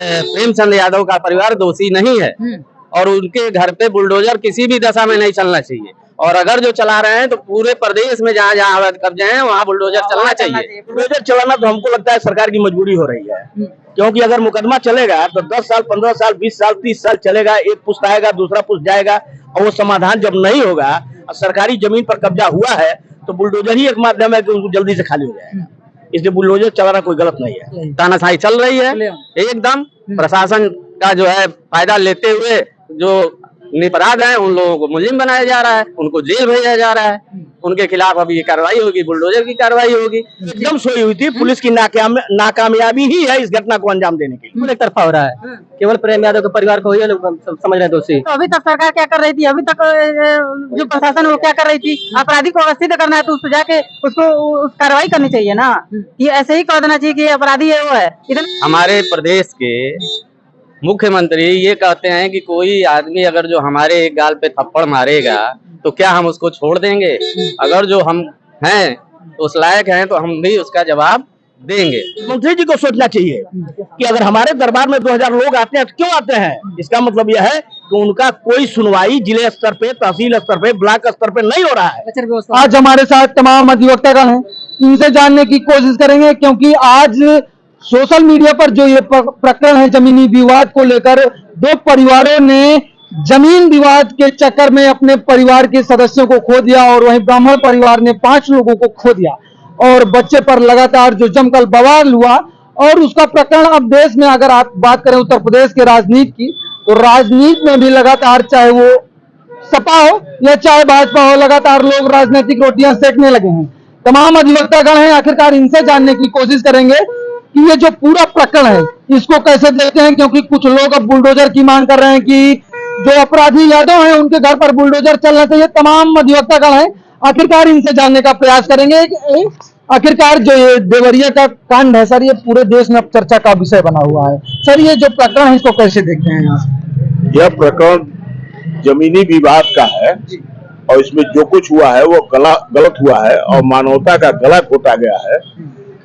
प्रेमचंद यादव का परिवार दोषी नहीं है और उनके घर पे बुलडोजर किसी भी दशा में नहीं चलना चाहिए। और अगर जो चला रहे हैं तो पूरे प्रदेश में जहाँ जहाँ अवैध कब्जे हैं वहाँ बुलडोजर चलना चाहिए। बुलडोजर चलाना तो हमको लगता है सरकार की मजबूरी हो रही है, क्योंकि अगर मुकदमा चलेगा तो 10 साल 15 साल 20 साल 30 साल चलेगा, एक पुश्त आएगा दूसरा पुश्त जाएगा, और वो समाधान जब नहीं होगा और सरकारी जमीन पर कब्जा हुआ है तो बुलडोजर ही एक माध्यम है कि उनको जल्दी से खाली हो जाएगा। इसलिए बुलडोजर चलाना कोई गलत नहीं है। तानाशाही चल रही है एकदम। प्रशासन का जो है फायदा लेते हुए जो निरपराध हैं उन लोगों को मुलजिम बनाया जा रहा है, उनको जेल भेजा जा रहा है। उनके खिलाफ अभी ये कार्रवाई होगी, बुलडोजर की कार्रवाई होगी। एकदम सोई हुई थी, पुलिस की नाकामयाबी ही है इस घटना को अंजाम देने की। एक तरफा हो रहा है, केवल प्रेम यादव के परिवार को ही लोग समझ रहे हैं दोषी। तो अभी तक सरकार क्या कर रही थी? अभी तक जो प्रशासन वो क्या कर रही थी? अपराधी को अगर सिद्ध करना है तो उस पर जाके उसको कार्रवाई करनी चाहिए ना। ये ऐसे ही कह देना चाहिए कि अपराधी है वो है। हमारे प्रदेश के मुख्यमंत्री ये कहते हैं कि कोई आदमी अगर जो हमारे एक गाल पे थप्पड़ मारेगा तो क्या हम उसको छोड़ देंगे? अगर जो हम हैं तो उस लायक हैं तो हम भी उसका जवाब देंगे। मंत्री जी को सोचना चाहिए कि अगर हमारे दरबार में 2000 लोग आते हैं तो क्यों आते हैं? इसका मतलब यह है कि उनका कोई सुनवाई जिले स्तर पे, तहसील स्तर पे, ब्लॉक स्तर पे नहीं हो रहा है। आज हमारे साथ तमाम अधिवक्तागण हैं, इनसे जानने की कोशिश करेंगे, क्योंकि आज सोशल मीडिया पर जो ये प्रकरण है जमीनी विवाद को लेकर, दो परिवारों ने जमीन विवाद के चक्कर में अपने परिवार के सदस्यों को खो दिया और वहीं ब्राह्मण परिवार ने 5 लोगों को खो दिया और बच्चे पर लगातार जो जमकर बवाल हुआ। और उसका प्रकरण अब देश में, अगर आप बात करें उत्तर प्रदेश के राजनीति की, तो राजनीति में भी लगातार, चाहे वो सपा हो या चाहे भाजपा हो, लगातार लोग राजनीतिक रोटियां सेकने लगे हैं। तमाम अधिवक्तागण हैं, आखिरकार इनसे जानने की कोशिश करेंगे कि ये जो पूरा प्रकरण है इसको कैसे देखते हैं, क्योंकि कुछ लोग अब बुलडोजर की मांग कर रहे हैं कि जो अपराधी यादव हैं उनके घर पर बुलडोजर चलना चाहिए। तमाम अधिवक्तागण हैं, आखिरकार इनसे जानने का प्रयास करेंगे। आखिरकार जो ये देवरिया का कांड है सर, ये पूरे देश में अब चर्चा का विषय बना हुआ है। सर, ये जो प्रकरण है इसको कैसे देखते हैं? यह प्रकरण जमीनी विवाद का है और इसमें जो कुछ हुआ है वो गलत हुआ है और मानवता का गला घोटा गया है।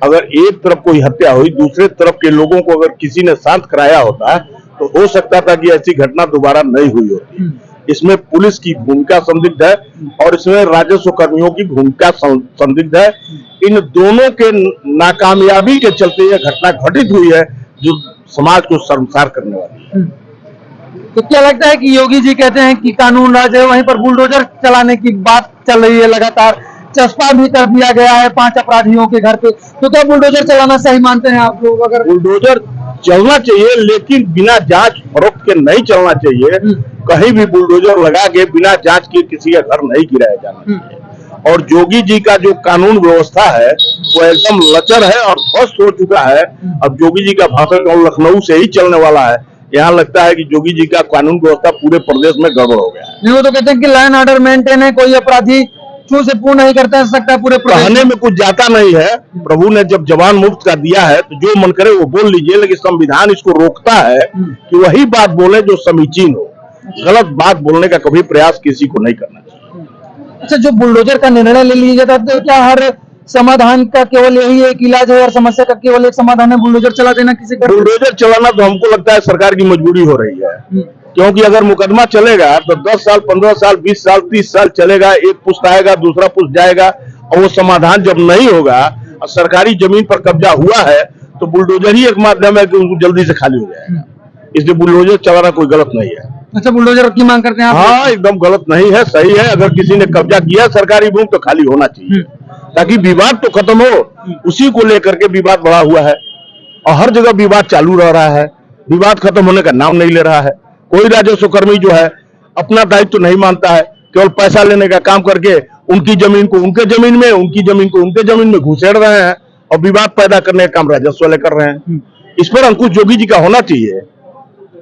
अगर एक तरफ कोई हत्या हुई, दूसरे तरफ के लोगों को अगर किसी ने शांत कराया होता है तो हो सकता था कि ऐसी घटना दोबारा नहीं हुई होती। इसमें पुलिस की भूमिका संदिग्ध है और इसमें राजस्व कर्मियों की भूमिका संदिग्ध है। इन दोनों के नाकामयाबी के चलते यह घटना घटित हुई है जो समाज को शर्मसार करने वाली है। तो क्या लगता है कि योगी जी कहते हैं कि कानून राज है, वहीं पर बुलडोजर चलाने की बात चल रही है लगातार, चस्पा भी कर दिया गया है 5 अपराधियों के घर पे, तो क्या बुलडोजर चलाना सही मानते हैं आप लोग? अगर बुलडोजर चलना चाहिए लेकिन बिना जांच फरोख्त के नहीं चलना चाहिए। कहीं भी बुलडोजर लगा के बिना जांच के किसी का घर नहीं गिराया जाना चाहिए। और योगी जी का जो कानून व्यवस्था है वो एकदम लचर है और ध्वस्त हो चुका है। अब योगी जी का भाषण लखनऊ से ही चलने वाला है। यहाँ लगता है कि योगी जी का कानून व्यवस्था पूरे प्रदेश में गड़बड़ हो गया है। नहीं, वो तो कहते हैं कि लाइन ऑर्डर मेंटेन है, कोई अपराधी छू से पूर्ण नहीं करता सकता पूरे कहने में कुछ जाता नहीं है। प्रभु ने जब जवान मुफ्त का दिया है तो जो मन करे वो बोल लीजिए, लेकिन संविधान इसको रोकता है कि वही बात बोले जो समीचीन हो। गलत बात बोलने का कभी प्रयास किसी को नहीं करना चाहिए। अच्छा, जो बुलडोजर का निर्णय ले लिया जाता है, क्या हर समाधान का केवल यही एक इलाज है और समस्या का केवल एक समाधान है बुलडोजर चला देना? किसी का बुलडोजर चलाना तो हमको लगता है सरकार की मजबूरी हो रही है, क्योंकि अगर मुकदमा चलेगा तो 10 साल 15 साल 20 साल 30 साल चलेगा, एक पुश्त आएगा दूसरा पुश्त जाएगा, और वो समाधान जब नहीं होगा और सरकारी जमीन पर कब्जा हुआ है तो बुलडोजर ही एक माध्यम है कि उनको जल्दी से खाली हो जाएगा। इसलिए बुलडोजर चलाना कोई गलत नहीं है। अच्छा, बुलडोजर की मांग करते हैं आप? हाँ, एकदम गलत नहीं है, सही है। अगर किसी ने कब्जा किया सरकारी भूमि तो खाली होना चाहिए ताकि विवाद तो खत्म हो। उसी को लेकर के विवाद बढ़ा हुआ है और हर जगह विवाद चालू रह रहा है, विवाद खत्म होने का नाम नहीं ले रहा है। कोई राजस्व कर्मी जो है अपना दायित्व तो नहीं मानता है, केवल पैसा लेने का काम करके उनकी जमीन को उनके जमीन में, उनकी जमीन को उनके जमीन में घुसेड़ रहे हैं और विवाद पैदा करने का काम राजस्व वाले कर रहे हैं। इस पर अंकुश योगी जी का होना चाहिए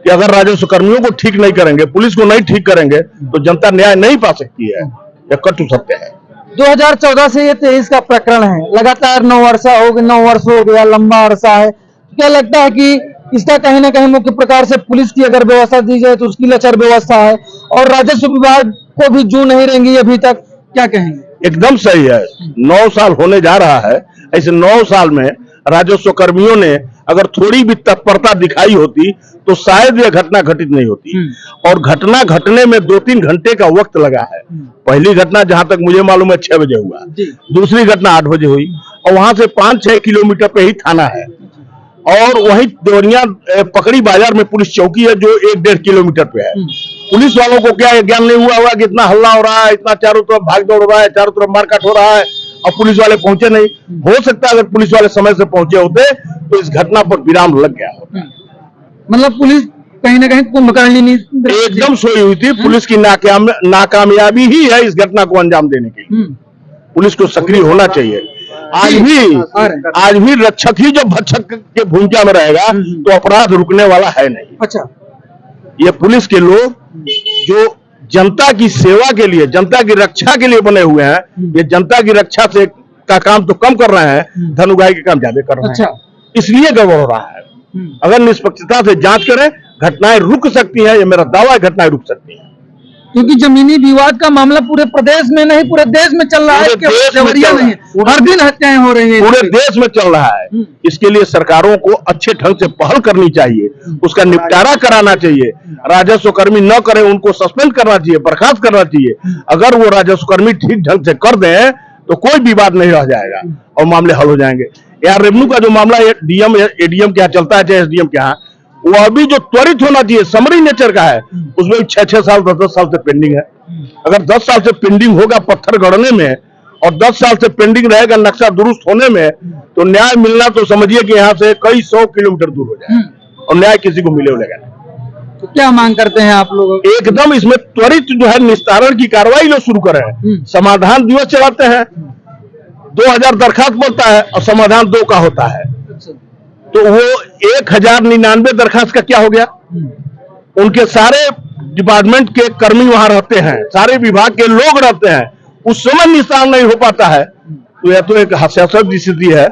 कि अगर राजस्व कर्मियों को ठीक नहीं करेंगे, पुलिस को नहीं ठीक करेंगे तो जनता न्याय नहीं पा सकती है। यह कटु सत्य है। 2014 से ये 23 का प्रकरण है, लगातार 9 वर्ष हो गया, लंबा अरसा है। क्या लगता है कि इसका कहीं ना कहीं मुख्य प्रकार से पुलिस की अगर व्यवस्था दी जाए तो उसकी लचर व्यवस्था है और राजस्व विभाग को भी जू नहीं रहेंगी अभी तक, क्या कहेंगे? एकदम सही है। 9 साल होने जा रहा है, ऐसे 9 साल में राजस्व कर्मियों ने अगर थोड़ी भी तत्परता दिखाई होती तो शायद यह घटना घटित नहीं होती। और घटना घटने में 2-3 घंटे का वक्त लगा है। पहली घटना जहां तक मुझे मालूम है 6 बजे हुआ, दूसरी घटना 8 बजे हुई, और वहां से 5-6 किलोमीटर पे ही थाना है, और वहीं देवरिया पकड़ी बाजार में पुलिस चौकी है जो 1-1.5 किलोमीटर पे है। पुलिस वालों को क्या ज्ञान नहीं हुआ होगा कि इतना हल्ला हो रहा है, इतना चारों तरफ भाग दौड़ हो रहा है, चारों तरफ मारकाट हो रहा है, और पुलिस वाले पहुंचे नहीं। हो सकता है अगर पुलिस वाले समय से पहुंचे होते तो इस घटना पर विराम लग गया होता। मतलब पुलिस कहीं ना कहीं कुंभकर्णी नहीं एकदम सोई हुई थी। पुलिस की नाकामयाबी ही है इस घटना को अंजाम देने की। पुलिस को सक्रिय होना चाहिए। आज भी रक्षक ही जब भक्षक के भूमिका में रहेगा तो अपराध रुकने वाला है नहीं। अच्छा, ये पुलिस के लोग जो जनता की सेवा के लिए, जनता की रक्षा के लिए बने हुए हैं, ये जनता की रक्षा से का काम तो कम कर रहे हैं, धन उगाही के काम ज्यादा कर रहे हैं। इसलिए गड़बड़ हो रहा है। अगर निष्पक्षता से जांच करें, घटनाएं रुक सकती हैं। ये मेरा दावा है, घटनाएं रुक सकती हैं। क्योंकि जमीनी विवाद का मामला पूरे प्रदेश में नहीं, पूरे देश में चल रहा है। देवरिया नहीं, हर दिन हत्याएं हो रही हैं, पूरे देश में चल रहा है। इसके लिए सरकारों को अच्छे ढंग से पहल करनी चाहिए, उसका निपटारा कराना चाहिए। राजस्व कर्मी न करें, उनको सस्पेंड करना चाहिए, बर्खास्त करना चाहिए। अगर वो राजस्व कर्मी ठीक ढंग से कर दें तो कोई विवाद नहीं रह जाएगा और मामले हल हो जाएंगे। यार रेवेन्यू का जो मामला है, डीएम एडीएम क्या चलता है, चाहे एसडीएम क्या, वो अभी जो त्वरित होना चाहिए, समरी नेचर का है, उसमें 6-6 साल 10-10 साल से पेंडिंग है। अगर 10 साल से पेंडिंग होगा पत्थर गढ़ने में, और 10 साल से पेंडिंग रहेगा नक्शा दुरुस्त होने में, तो न्याय मिलना तो समझिए कि यहाँ से कई 100 किलोमीटर दूर हो जाए, और न्याय किसी को मिलेगा नहीं। तो क्या मांग करते हैं आप लोग? एकदम इसमें त्वरित जो है निस्तारण की कार्रवाई लोग शुरू करें। समाधान दिवस चलाते हैं, 2000 दरखास्त बनता है और समाधान 2 का होता है, तो वो 1099 दरखास्त का क्या हो गया? उनके सारे डिपार्टमेंट के कर्मी वहां रहते हैं, सारे विभाग के लोग रहते हैं, उस समय निस्तारण नहीं हो पाता है। तो यह तो एक हास्यास्पद स्थिति है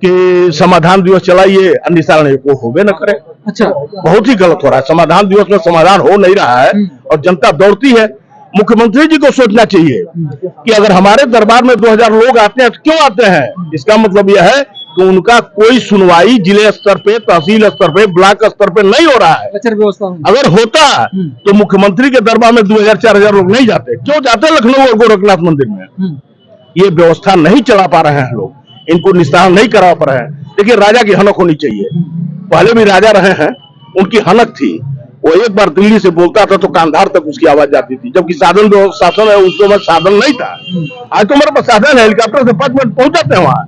कि समाधान दिवस चलाइए और निस्तारण को होबे न करे। अच्छा, बहुत ही गलत हो रहा है। समाधान दिवस में समाधान हो नहीं रहा है और जनता दौड़ती है। मुख्यमंत्री जी को सोचना चाहिए कि अगर हमारे दरबार में 2000 लोग आते हैं तो क्यों आते हैं? इसका मतलब यह है कि उनका कोई सुनवाई जिले स्तर पे, तहसील स्तर पे, ब्लॉक स्तर पे नहीं हो रहा है। व्यवस्था अगर होता तो मुख्यमंत्री के दरबार में 2000-4000 लोग नहीं जाते। क्यों जाते लखनऊ और गोरखनाथ मंदिर में? ये व्यवस्था नहीं चला पा रहे हैं लोग, इनको निस्तारण नहीं करा पा रहे हैं। देखिए, राजा की हनक होनी चाहिए। पहले भी राजा रहे हैं, उनकी हनक थी। वो एक बार दिल्ली से बोलता था तो कांधार तक उसकी आवाज जाती थी, जबकि साधन जो शासन है उस समय साधन नहीं था। आज तो हमारे पास साधन है, हेलीकॉप्टर से 5 मिनट पहुंच जाते हैं वहां,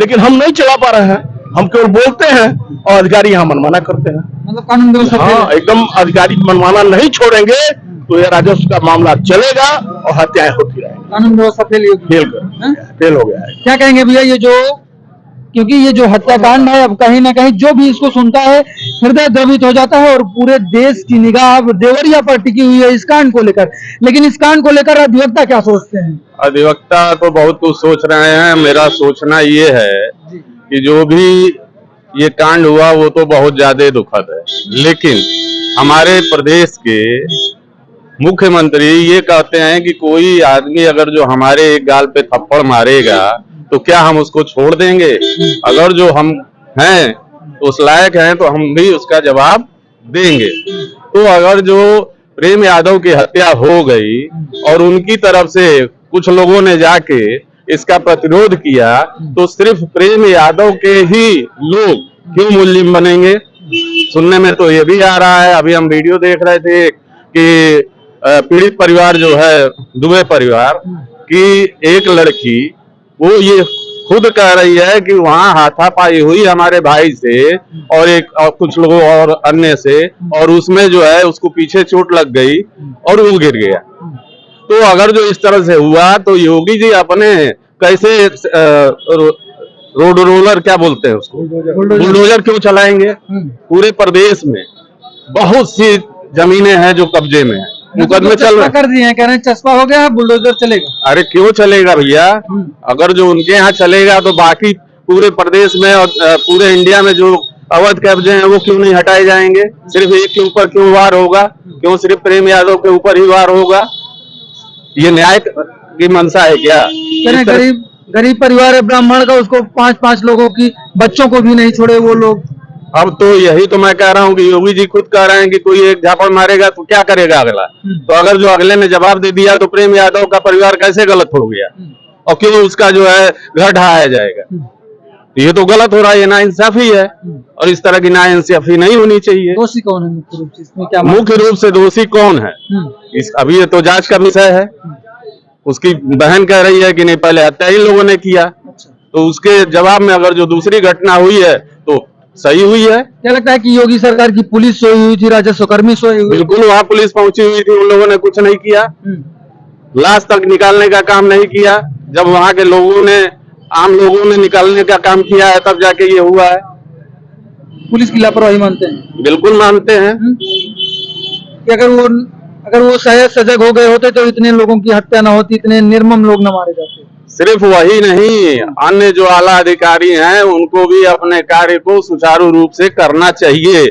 लेकिन हम नहीं चला पा रहे हैं। हम केवल बोलते हैं और अधिकारी यहाँ मनमाना करते हैं। मतलब कानून व्यवस्था, हाँ, एकदम अधिकारी मनमाना नहीं छोड़ेंगे तो यह राजस्व का मामला चलेगा और हत्याएं होती रहेंगी। कानून व्यवस्था फेल हो गया है। क्या कहेंगे भैया, ये जो, क्योंकि ये जो हत्याकांड है, अब कहीं ना कहीं जो भी इसको सुनता है हृदय द्रवित हो जाता है, और पूरे देश की निगाह अब देवरिया पर टिकी हुई है इस कांड को लेकर। लेकिन इस कांड को लेकर अधिवक्ता क्या सोचते हैं? अधिवक्ता तो बहुत कुछ सोच रहे हैं। मेरा सोचना ये है कि जो भी ये कांड हुआ वो तो बहुत ज्यादा दुखद है, लेकिन हमारे प्रदेश के मुख्यमंत्री ये कहते हैं कि कोई आदमी अगर जो हमारे एक गाल पे थप्पड़ मारेगा तो क्या हम उसको छोड़ देंगे? अगर जो हम हैं तो उस लायक हैं तो हम भी उसका जवाब देंगे। तो अगर जो प्रेम यादव की हत्या हो गई और उनकी तरफ से कुछ लोगों ने जाके इसका प्रतिरोध किया, तो सिर्फ प्रेम यादव के ही लोग क्यों मुल्जिम बनेंगे? सुनने में तो ये भी आ रहा है, अभी हम वीडियो देख रहे थे कि पीड़ित परिवार जो है, दुबे परिवार की एक लड़की, वो ये खुद कह रही है कि वहां हाथापाई हुई हमारे भाई से और कुछ लोगों और अन्य से, और उसमें जो है उसको पीछे चोट लग गई और वो गिर गया। तो अगर जो इस तरह से हुआ तो योगी जी अपने कैसे रोड रोलर क्या बोलते हैं उसको, बुलडोजर क्यों चलाएंगे? पूरे प्रदेश में बहुत सी जमीनें हैं जो कब्जे में है, मुकदमे चल रहे कर दिए हैं, कह रहे हैं चस्पा हो गया, बुलडोजर चलेगा। अरे क्यों चलेगा भैया? अगर जो उनके यहाँ चलेगा तो बाकी पूरे प्रदेश में और पूरे इंडिया में जो अवैध कब्जे हैं वो क्यों नहीं हटाए जाएंगे? सिर्फ एक के ऊपर क्यों वार होगा? क्यों सिर्फ प्रेम यादव के ऊपर ही वार होगा? ये न्याय की मंशा है क्या? करीब गरीब परिवार है, ब्राह्मण का, उसको 5-5 लोगों की बच्चों को भी नहीं छोड़े वो लोग। अब तो यही तो मैं कह रहा हूँ कि योगी जी खुद कह रहे हैं कि कोई एक झापड़ मारेगा तो क्या करेगा अगला। तो अगर जो अगले ने जवाब दे दिया तो प्रेम यादव का परिवार कैसे गलत हो गया और क्यों उसका जो है घर ढहाया जाएगा। ये तो गलत हो रहा है, ये नाइंसाफी है और इस तरह की नाइंसाफी नहीं होनी चाहिए। दोषी कौन है मुख्य रूप से इसमें, क्या मुख्य रूप से दोषी कौन है इस अभी ये तो जांच का विषय है। उसकी बहन कह रही है कि नहीं पहले हत्या ही लोगों ने किया, तो उसके जवाब में अगर जो दूसरी घटना हुई है तो सही हुई है। क्या लगता है कि योगी सरकार की पुलिस सोई हुई थी, राजस्व कर्मी सोई हुई? बिल्कुल वहाँ पुलिस पहुंची हुई थी, उन लोगों ने कुछ नहीं किया, लाश तक निकालने का काम नहीं किया। जब वहाँ के लोगों ने आम लोगों ने निकालने का काम किया है तब जाके ये हुआ है। पुलिस की लापरवाही मानते हैं? बिल्कुल मानते हैं। कि अगर वो शायद सजग हो गए होते तो इतने लोगों की हत्या ना होती, इतने निर्मम लोग न मारे जाते। सिर्फ वही नहीं, अन्य जो आला अधिकारी हैं उनको भी अपने कार्य को सुचारू रूप से करना चाहिए,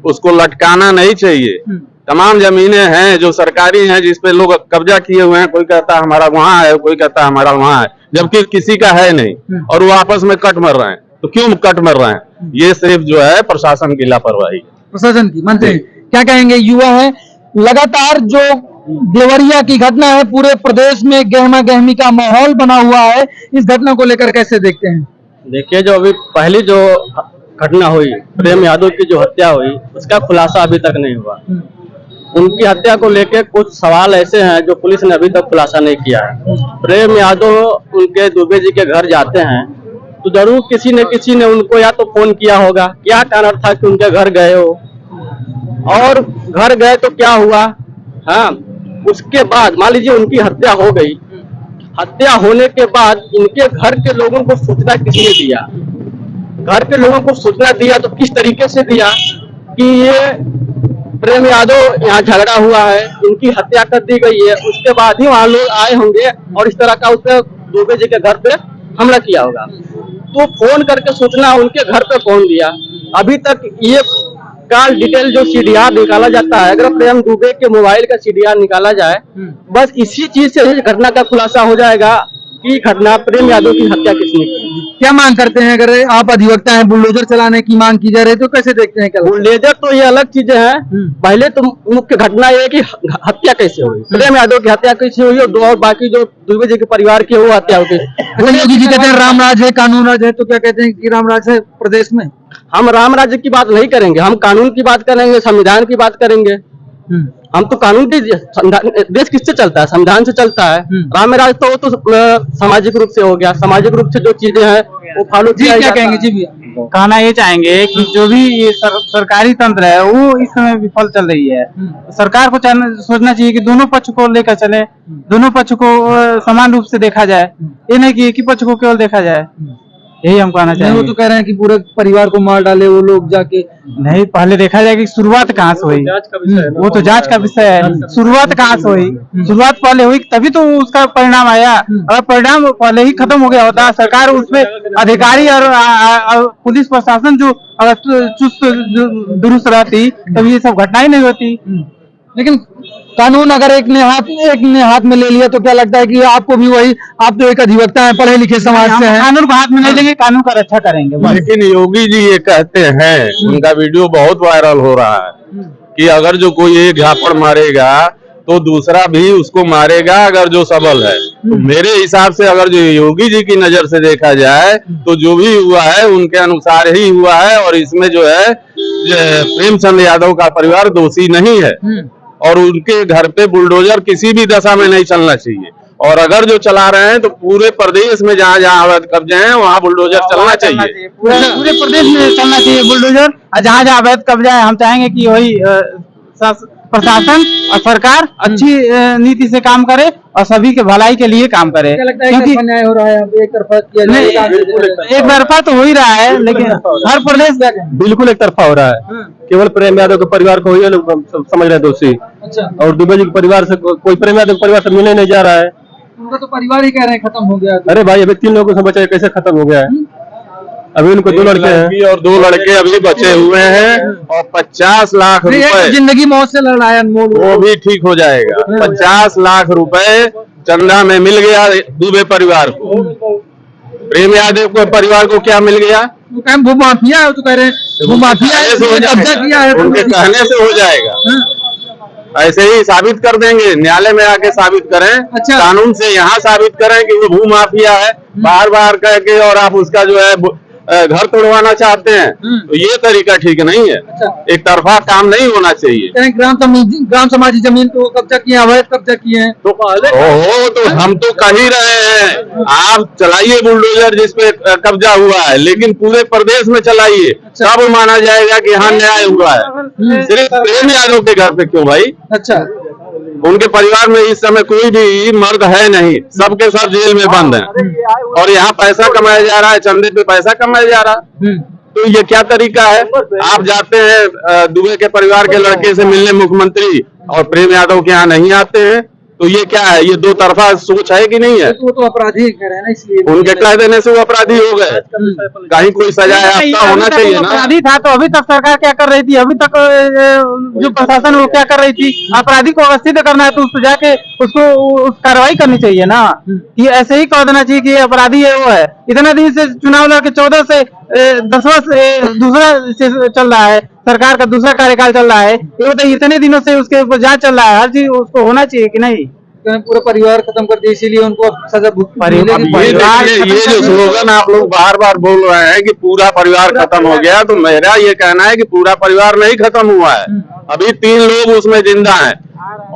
उसको लटकाना नहीं चाहिए। तमाम जमीनें हैं जो सरकारी हैं जिसपे लोग कब्जा किए हुए हैं, कोई कहता है हमारा वहाँ है, कोई कहता है हमारा वहाँ है, जबकि किसी का है नहीं और वो आपस में कट मर रहे हैं। तो क्यों कट मर रहे हैं? ये सिर्फ जो है प्रशासन की लापरवाही। प्रशासन की मानते हैं? क्या कहेंगे? युवा है, लगातार जो देवरिया की घटना है, पूरे प्रदेश में गहमा गहमी का माहौल बना हुआ है, इस घटना को लेकर कैसे देखते हैं? देखिए, जो अभी पहली जो घटना हुई प्रेम यादव की जो हत्या हुई उसका खुलासा अभी तक नहीं हुआ। उनकी हत्या को लेकर कुछ सवाल ऐसे हैं जो पुलिस ने अभी तक खुलासा नहीं किया है। प्रेम यादव उनके दुबे जी के घर जाते हैं तो जरूर किसी न किसी ने उनको या तो फोन किया होगा, क्या कारण था कि उनके घर गए हो, और घर गए तो क्या हुआ। हाँ, उसके बाद मान लीजिए उनकी हत्या हो गई, हत्या होने के बाद इनके घर के लोगों को सूचना किसने दिया? घर के लोगों को सूचना दिया तो किस तरीके से दिया कि ये प्रेम यादव यहाँ झगड़ा हुआ है, इनकी हत्या कर दी गई है। उसके बाद ही वहाँ लोग आए होंगे और इस तरह का उसने दुबे जी के घर पे हमला किया होगा। तो फोन करके सूचना उनके घर पे कौन दिया? अभी तक ये कॉल डिटेल जो सीडीआर निकाला जाता है, अगर प्रेम दुबे के मोबाइल का सीडीआर निकाला जाए, बस इसी चीज से घटना का खुलासा हो जाएगा कि घटना प्रेम यादव की हत्या किसने की। क्या मांग करते हैं? अगर आप अधिवक्ता हैं, बुलडोजर चलाने की मांग की जा रही है तो कैसे देखते हैं? क्या बुलडोजर तो ये अलग चीजें हैं, पहले तो मुख्य घटना ये है कि हत्या कैसे हुई, प्रेम यादव की हत्या कैसे हुई और बाकी जो दुबे जी के परिवार की वो हत्या होती है। योगी जी कहते हैं राम राज है, कानून राज है, तो क्या कहते हैं कि राम राज है प्रदेश में? हम राम राज्य की बात नहीं करेंगे, हम कानून की बात करेंगे, संविधान की बात करेंगे। हम तो कानून की, देश किससे चलता है? संविधान से चलता है। राम राज तो सामाजिक रूप से हो गया, सामाजिक रूप से जो चीजें हैं वो फॉलो किया। क्या कहेंगे जी भैया? कहना ये चाहेंगे कि जो भी ये सरकारी तंत्र है वो इस समय विफल चल रही है। सरकार को सोचना चाहिए कि दोनों पक्ष को लेकर चले, दोनों पक्ष को समान रूप से देखा जाए, ये नहीं कि एक ही पक्ष को केवल देखा जाए। यही हम कहना चाहेंगे। वो तो कह रहे हैं कि पूरे परिवार को मार डाले वो लोग जाके। नहीं, पहले देखा जाए कि शुरुआत कहाँ से हुई, वो तो जांच का विषय है। शुरुआत कहाँ से हुई? शुरुआत पहले हुई तभी तो उसका परिणाम आया। अगर परिणाम पहले ही खत्म हो गया होता, सरकार उसमें अधिकारी और पुलिस प्रशासन जो अगर चुस्त दुरुस्त रहती तभी ये सब घटना ही नहीं होती। लेकिन कानून अगर एक ने हाथ में ले लिया तो क्या लगता है कि आपको भी वही, आप तो एक अधिवक्ता हैं, पढ़े लिखे समाज से हैं, कानून को हाथ में नहीं लेंगे, कानून का रक्षा करेंगे। लेकिन योगी जी ये कहते हैं, उनका वीडियो बहुत वायरल हो रहा है कि अगर जो कोई एक झापड़ मारेगा तो दूसरा भी उसको मारेगा अगर जो सबल है। तो मेरे हिसाब से अगर जो योगी जी की नजर से देखा जाए तो जो भी हुआ है उनके अनुसार ही हुआ है और इसमें जो है प्रेमचंद यादव का परिवार दोषी नहीं है और उनके घर पे बुलडोजर किसी भी दशा में नहीं चलना चाहिए। और अगर जो चला रहे हैं तो पूरे प्रदेश में जहाँ जहाँ अवैध कब्जे हैं वहाँ बुलडोजर चलना चाहिए। पूरे प्रदेश में चलना चाहिए बुलडोजर, और जहाँ जहाँ अवैध कब्जा है हम चाहेंगे कि वही प्रशासन और सरकार अच्छी नीति से काम करे और सभी के भलाई के लिए काम करे। क्योंकि अन्याय हो रहा है, एक तरफा किया जा रहा है। एक तरफा तो हो ही रहा है, लेकिन हर प्रदेश बिल्कुल एक तरफा हो रहा है। केवल प्रेम यादव के परिवार को ही लोग समझ रहे हैं दोषी, और दुबे जी के परिवार से कोई प्रेम यादव के परिवार से मिलने नहीं जा रहा है। उनका तो परिवार ही कह रहे हैं खत्म हो गया। अरे भाई, अभी 3 लोगों से बचा कैसे खत्म हो गया है? अभी उनको 2 लड़के हैं और 2 लड़के अभी बचे हुए हैं और 50 लाख रुपए जिंदगी मौत से लड़ाया अनमोल, वो भी ठीक हो जाएगा। 50 लाख रुपए चंदा में मिल गया दुबे परिवार को। प्रेम यादव को परिवार को क्या मिल गया? भूमाफिया है, तो कह रहे हैं भूमाफिया है, कब्जा किया है, उनके कहने से हो जाएगा। ऐसे ही साबित कर देंगे, न्यायालय में आके साबित करें। अच्छा। कानून से यहाँ साबित करें कि वो भूमाफिया है, बार बार कह के, और आप उसका जो है घर तोड़वाना चाहते हैं, तो ये तरीका ठीक नहीं है। अच्छा। एक तरफा काम नहीं होना चाहिए। ग्राम समाजी जमीन को कब्जा किए, अवैध कब्जा किए हैं, तो तो हम तो कह ही रहे हैं, आप चलाइए बुलडोजर जिसपे कब्जा हुआ है, लेकिन पूरे प्रदेश में चलाइए। अच्छा। तब माना जाएगा कि हाँ न्याय हुआ है। सिर्फ प्रेम यादव के घर पे क्यों भाई? अच्छा, उनके परिवार में इस समय कोई भी मर्द है नहीं, सबके सब जेल में बंद हैं, और यहाँ पैसा कमाया जा रहा है, चंदे पे पैसा कमाया जा रहा है। तो ये क्या तरीका है? आप जाते हैं दुबे के परिवार के लड़के से मिलने मुख्यमंत्री, और प्रेम यादव के यहाँ नहीं आते हैं, तो ये क्या है? ये दो तरफा सोच है कि नहीं है? वो तो अपराधी कह रहे हैं ना, इसलिए उनके कह देने से वो अपराधी हो गए। कहीं कोई सजा याफ्ता होना चाहिए ना। अपराधी था तो अभी तक सरकार क्या कर रही थी? अभी तक जो प्रशासन वो क्या कर रही थी? अपराधी को अवस्थित करना है तो उसको जाके उसको कार्रवाई करनी चाहिए ना, कि ऐसे ही कह देना चाहिए कि अपराधी है वो है। इतने दिन से चुनाव लड़के 14 से 10वां से दूसरा से चल रहा है, सरकार का दूसरा कार्यकाल चल रहा है, ये बताइए इतने दिनों से उसके ऊपर जांच चल रहा है, हर चीज उसको होना चाहिए कि नहीं? पूरा परिवार खत्म कर दिया, इसीलिए उनको सजा ये जो स्लोगन आप लोग बार बार बोल रहे हैं कि पूरा परिवार खत्म हो गया, तो मेरा ये कहना है कि पूरा परिवार नहीं खत्म हुआ है। अभी 3 लोग उसमें जिंदा हैं,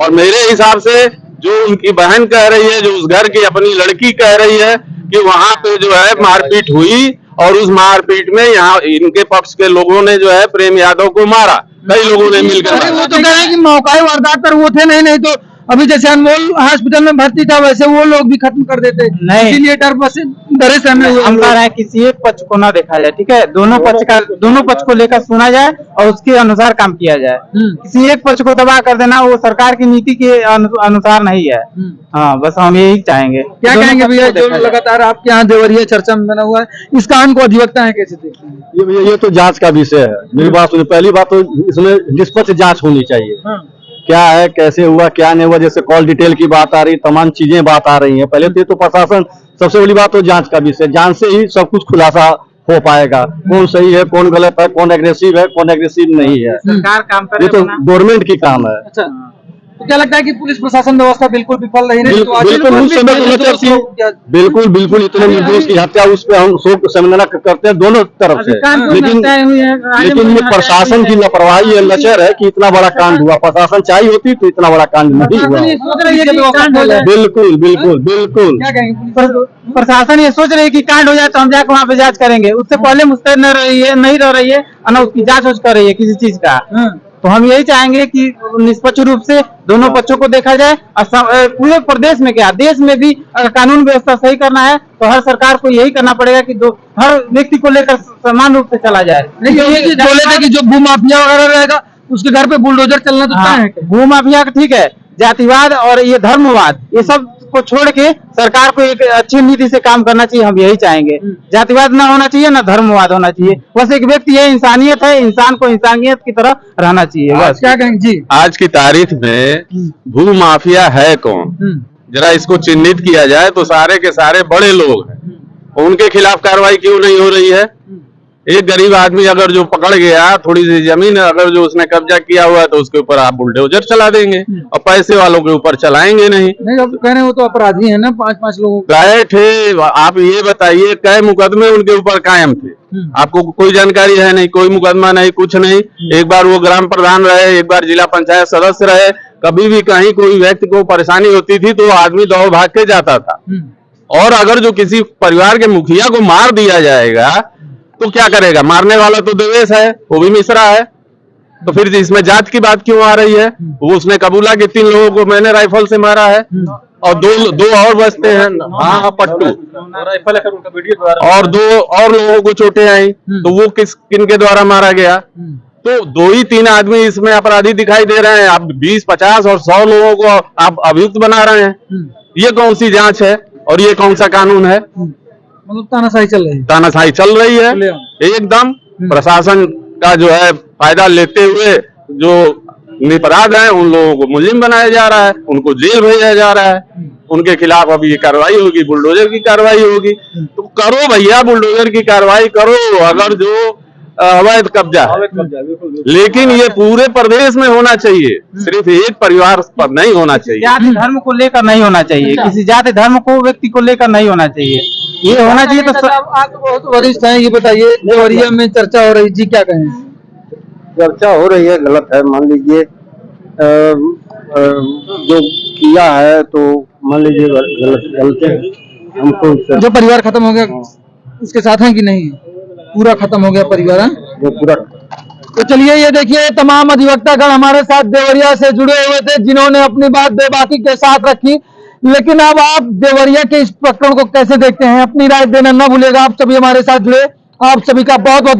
और मेरे हिसाब से जो उनकी बहन कह रही है, जो उस घर की अपनी लड़की कह रही है कि वहाँ पे जो है मारपीट हुई, और उस मारपीट में यहाँ इनके पक्ष के लोगों ने जो है प्रेम यादव को मारा, कई लोगों ने मिलकर। वो तो कह रहे हैं कि मौका वारदात पर वो थे नहीं तो अभी जैसे अनमोल हॉस्पिटल में भर्ती था, वैसे वो लोग भी खत्म कर देते। नहीं, इसीलिए डरे सहमे हुए हम कह रहे हैं किसी एक पक्ष को ना देखा जाए, ठीक है? दोनों पक्ष को लेकर सुना जाए और उसके अनुसार काम किया जाए। किसी एक पक्ष को तबाह कर देना वो सरकार की नीति के अनुसार नहीं है। हाँ, बस हम यही चाहेंगे। क्या कहेंगे भैया, जो लगातार आपके यहाँ देवरिया चर्चा में बना हुआ है, इस कांड को अधिवक्ता है कैसे देखते हैं? ये भैया, ये तो जांच का विषय है। मेरी बात सुनिए, पहली बात तो इसमें निष्पक्ष जांच होनी चाहिए। क्या है, कैसे हुआ, क्या नहीं हुआ, जैसे कॉल डिटेल की बात आ रही, तमाम चीजें बात आ रही हैं। पहले तो ये तो प्रशासन, सबसे बड़ी बात तो जांच का विषय, जांच से ही सब कुछ खुलासा हो पाएगा, कौन सही है, कौन गलत है, कौन एग्रेसिव है, कौन एग्रेसिव नहीं है। सरकार काम करे, ये तो गवर्नमेंट की काम है। अच्छा, तो क्या लगता है कि पुलिस प्रशासन व्यवस्था बिल्कुल विफल रही? बिल्कुल बिल्कुल इतने निर्दोष की हत्या, उस पर हम शोक संवेदना करते हैं दोनों तरफ से, लेकिन ये प्रशासन की लापरवाही है, लचर है कि इतना बड़ा कांड हुआ। प्रशासन चाहिए होती तो इतना बड़ा कांड नहीं हुआ। बिल्कुल बिल्कुल बिल्कुल। प्रशासन ये सोच रही है कि कांड हो जाए तो हम जाकर वहाँ पे जांच करेंगे, उससे पहले मुस्तैद नहीं रह रही है, ना उसकी जांच कर रही है किसी चीज का। तो हम यही चाहेंगे कि निष्पक्ष रूप से दोनों पक्षों को देखा जाए, और पूरे प्रदेश में क्या देश में भी अगर कानून व्यवस्था सही करना है तो हर सरकार को यही करना पड़ेगा कि हर व्यक्ति को लेकर समान रूप से चला जाए। बोले थे कि जो भूमाफिया वगैरह रहेगा उसके घर पे बुलडोजर चलना तो है। भूमाफिया का ठीक है, जातिवाद और ये धर्मवाद, ये सब को छोड़ के सरकार को एक अच्छी नीति से काम करना चाहिए। हम यही चाहेंगे, जातिवाद ना होना चाहिए, ना धर्मवाद होना चाहिए। बस एक व्यक्ति है, इंसानियत है, इंसान को इंसानियत की तरह रहना चाहिए। बस क्या कहेंगे जी? आज की तारीख में भूमाफिया है कौन, जरा इसको चिन्हित किया जाए तो सारे के सारे बड़े लोग हैं। उनके खिलाफ कार्रवाई क्यों नहीं हो रही है? एक गरीब आदमी अगर जो पकड़ गया, थोड़ी सी जमीन अगर जो उसने कब्जा किया हुआ है, तो उसके ऊपर आप बुलडोजर चला देंगे, और पैसे वालों के ऊपर चलाएंगे नहीं। अब कह रहे हैं वो तो अपराधी है ना, 5-5 लोग गए थे। आप ये बताइए, कई मुकदमे उनके ऊपर कायम थे? आपको कोई जानकारी है नहीं, कोई मुकदमा नहीं, कुछ नहीं। एक बार वो ग्राम प्रधान रहे, एक बार जिला पंचायत सदस्य रहे। कभी भी कहीं कोई व्यक्ति को परेशानी होती थी तो आदमी दौड़ भाग के जाता था। और अगर जो किसी परिवार के मुखिया को मार दिया जाएगा तो क्या करेगा? मारने वाला तो देवेश है, वो भी मिश्रा है, तो फिर इसमें जात की बात क्यों आ रही है? वो उसने कबूला कि 3 लोगों को मैंने राइफल से मारा है, और दो और बचते हैं, हाँ पट्टू, और 2 और लोगों को चोटें आई, तो वो किनके द्वारा मारा गया? तो 2 ही 3 आदमी इसमें अपराधी दिखाई दे रहे हैं। आप 20, 50 और 100 लोगों को आप अभियुक्त बना रहे हैं। ये कौन सी जांच है और ये कौन सा कानून है? मतलब तानाशाही चल रही है। तानाशाही चल रही है एकदम। प्रशासन का जो है फायदा लेते हुए जो निरपराध हैं उन लोगों को मुलिम बनाया जा रहा है, उनको जेल भेजा जा रहा है, उनके खिलाफ अभी ये कार्रवाई होगी, बुलडोजर की कार्रवाई होगी। तो करो भैया, बुलडोजर की कार्रवाई करो अगर जो अवैध कब्जा है, लेकिन ये पूरे प्रदेश में होना चाहिए, सिर्फ एक परिवार पर नहीं होना चाहिए। जाति धर्म को लेकर नहीं होना चाहिए, किसी जाति धर्म को व्यक्ति को लेकर नहीं होना चाहिए, ये होना चाहिए। तो आप बहुत वरिष्ठ हैं, ये बताइए देवरिया में चर्चा हो रही जी, क्या कहें? चर्चा हो रही है, गलत है। मान लीजिए जो किया है तो मान लीजिए गलत है। हमको जो परिवार खत्म हो गया उसके साथ हैं कि नहीं? पूरा खत्म हो गया परिवार है जो पूरा। तो चलिए ये देखिए तमाम अधिवक्तागण हमारे साथ देवरिया से जुड़े हुए थे, जिन्होंने अपनी बात बेबाकी के साथ रखी। लेकिन अब आप देवरिया के इस प्रकरण को कैसे देखते हैं, अपनी राय देना न भूलिएगा। आप सभी हमारे साथ जुड़े, आप सभी का बहुत बहुत